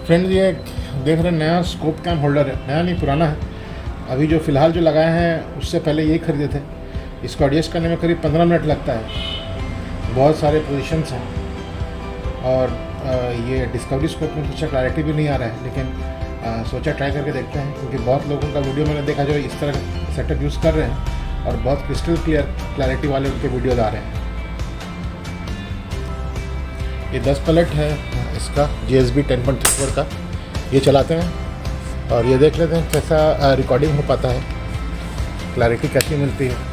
Friends ये देख रहे हैं नया स्कोप कैम होल्डर है, नया नहीं पुराना है। अभी जो फ़िलहाल जो लगाए हैं उससे पहले यही खरीदे थे। इसको एडजस्ट करने में करीब 15 मिनट लगता है। बहुत सारे पोजीशंस हैं और ये डिस्कवरी स्कोप में कुछ क्लैरिटी भी नहीं आ रहा है, लेकिन सोचा ट्राई करके देखते हैं, क्योंकि बहुत लोगों का वीडियो मैंने देखा जो इस तरह सेटअप यूज़ कर रहे हैं और बहुत क्रिस्टल क्लियर क्लैरिटी वाले उनके वीडियोज़ आ रहे हैं। ये 10 पलेट है इसका GSB 10.34 का। ये चलाते हैं और ये देख लेते हैं कैसा रिकॉर्डिंग हो पाता है, क्लैरिटी कैसी मिलती है।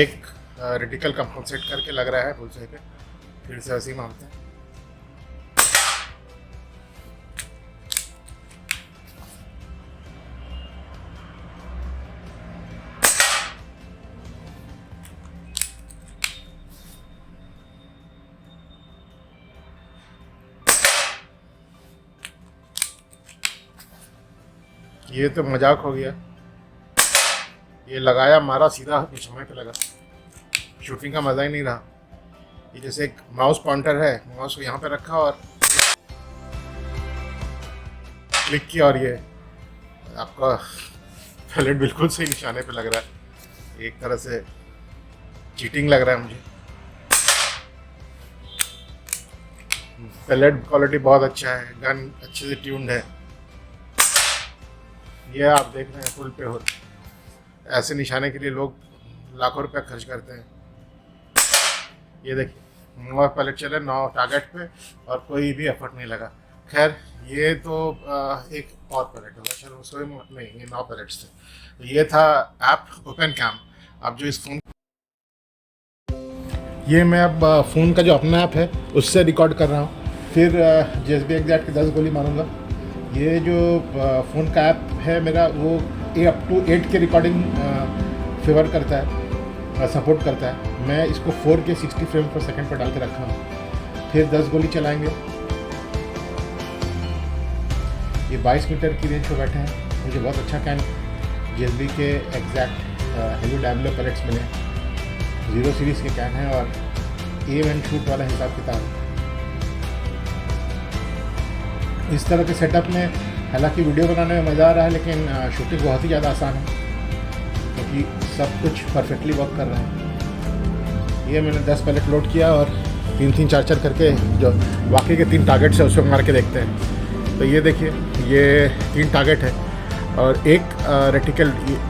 एक रेटिकल कंपनसेट करके लग रहा है बुलसेआई पे, फिर से ऐसे ही मारते हैं। ये तो मजाक हो गया, ये लगाया मारा सीधा समय पे लगा, शूटिंग का मज़ा ही नहीं रहा। ये जैसे एक माउस पॉइंटर है, माउस को यहाँ पे रखा और क्लिक किया और ये आपका पैलेट बिल्कुल सही निशाने पे लग रहा है। एक तरह से चीटिंग लग रहा है मुझे। पैलेट क्वालिटी बहुत अच्छा है, गन अच्छे से ट्यून्ड है। ये आप देख रहे हैं फुल पे हो, ऐसे निशाने के लिए लोग लाखों रुपया खर्च करते हैं। ये देखिए 9 पैलेट चले 9 टारगेट पे और कोई भी एफर्ट नहीं लगा। खैर ये तो एक और पैलेट होगा, चलो उसको नहीं, ये 9 पैलेट्स थे। तो ये था ऐप ओपन कैम। अब जो इस फोन, ये मैं अब फ़ोन का जो अपना ऐप है उससे रिकॉर्ड कर रहा हूँ, फिर GSB एग्जैक्ट की 10 गोली मारूंगा। ये जो फ़ोन का ऐप है मेरा, वो अप टू 8 के रिकॉर्डिंग फेवर करता है, सपोर्ट करता है। मैं इसको 4K 60 फ्रेम पर सेकंड पर डाल के रखा हूँ। फिर 10 गोली चलाएंगे। ये 22 मीटर की रेंज पर बैठे हैं। मुझे बहुत अच्छा कैन GSB के एग्जैक्ट हेवी डायमीटर पैलेट्स मिले, 0 सीरीज़ के कैन हैं और एम एंड शूट वाला हिसाब किताब। इस तरह के सेटअप में हालांकि वीडियो बनाने में मज़ा आ रहा है, लेकिन शूटिंग बहुत ही ज़्यादा आसान है, क्योंकि सब कुछ परफेक्टली वर्क कर रहा है। ये मैंने 10 पैलेट लोड किया और 3-3 4-4 करके जो वाकई के 3 टारगेट्स है उसको मार के देखते हैं। तो ये देखिए, ये 3 टारगेट है और एक रेटिकल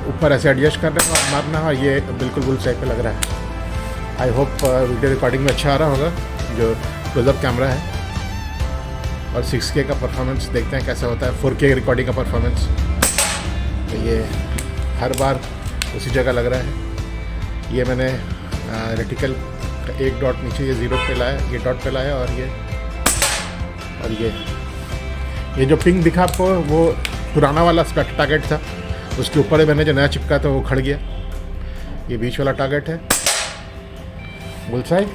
ऊपर ऐसे एडजस्ट करना है और मारना है। ये बिल्कुल बुलसेआई पे लग रहा है। आई होप वीडियो रिकॉर्डिंग में अच्छा आ रहा होगा। जो क्लोजअप कैमरा है और 6K का परफॉर्मेंस देखते हैं कैसा होता है, 4K रिकॉर्डिंग का परफॉर्मेंस। तो ये हर बार उसी जगह लग रहा है। ये मैंने रेटिकल का एक डॉट नीचे ये 0 पे लाया, ये डॉट पे लाया और ये जो पिंक दिखा आपको वो पुराना वाला स्पेक्ट टारगेट था, उसके ऊपर मैंने जो नया चिपका था वो खड़ गया। ये बीच वाला टारगेट है बुलसेआई।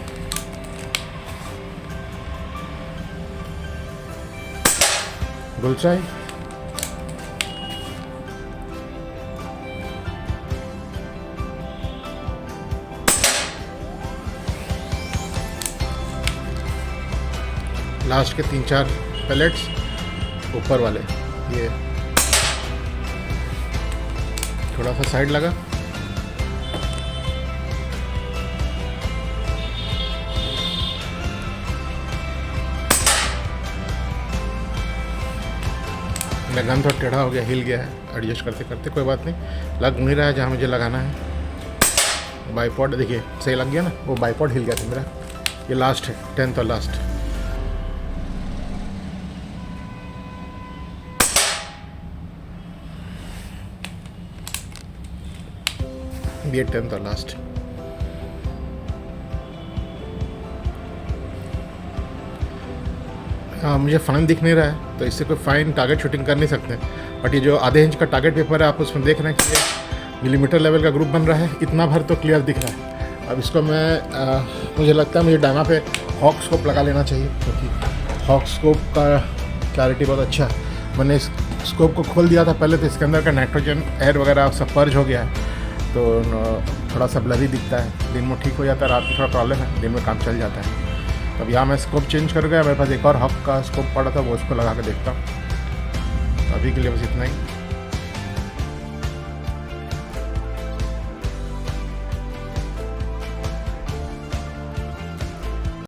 बुलसेआई लास्ट के 3-4 पैलेट्स ऊपर वाले, ये थोड़ा सा साइड लगा। मेरा गन थोड़ा टेढ़ा हो गया, हिल गया है एडजस्ट करते करते, कोई बात नहीं, लग नहीं रहा है जहाँ मुझे लगाना है। बाईपॉड देखिए सही लग गया ना, वो बाईपॉड हिल गया था मेरा। ये लास्ट है 10th और लास्ट। ये 10th और लास्ट। मुझे फ़ाइन दिख नहीं रहा है, तो इससे कोई फ़ाइन टारगेट शूटिंग कर नहीं सकते। बट ये जो आधे इंच का टारगेट पेपर है, आप उसमें देख रहे हैं कि मिलीमीटर लेवल का ग्रुप बन रहा है, इतना भर तो क्लियर दिख रहा है। अब इसको मैं मुझे लगता है मुझे डायमा पे हॉक स्कोप लगा लेना चाहिए, क्योंकि हॉक स्कोप का क्लैरिटी बहुत अच्छा है। मैंने इस स्कोप को खोल दिया था पहले, तो इसके अंदर का नाइट्रोजन एयर वगैरह सब पर्ज हो गया है, तो थोड़ा सा ब्लरी दिखता है। दिन में ठीक हो जाता है, रात में थोड़ा प्रॉब्लम है, दिन में काम चल जाता है। अब यहाँ मैं स्कोप चेंज कर गया, मेरे पास एक और हॉक का स्कोप पड़ा था, वो उसको लगा के देखता हूँ। अभी के लिए बस इतना ही।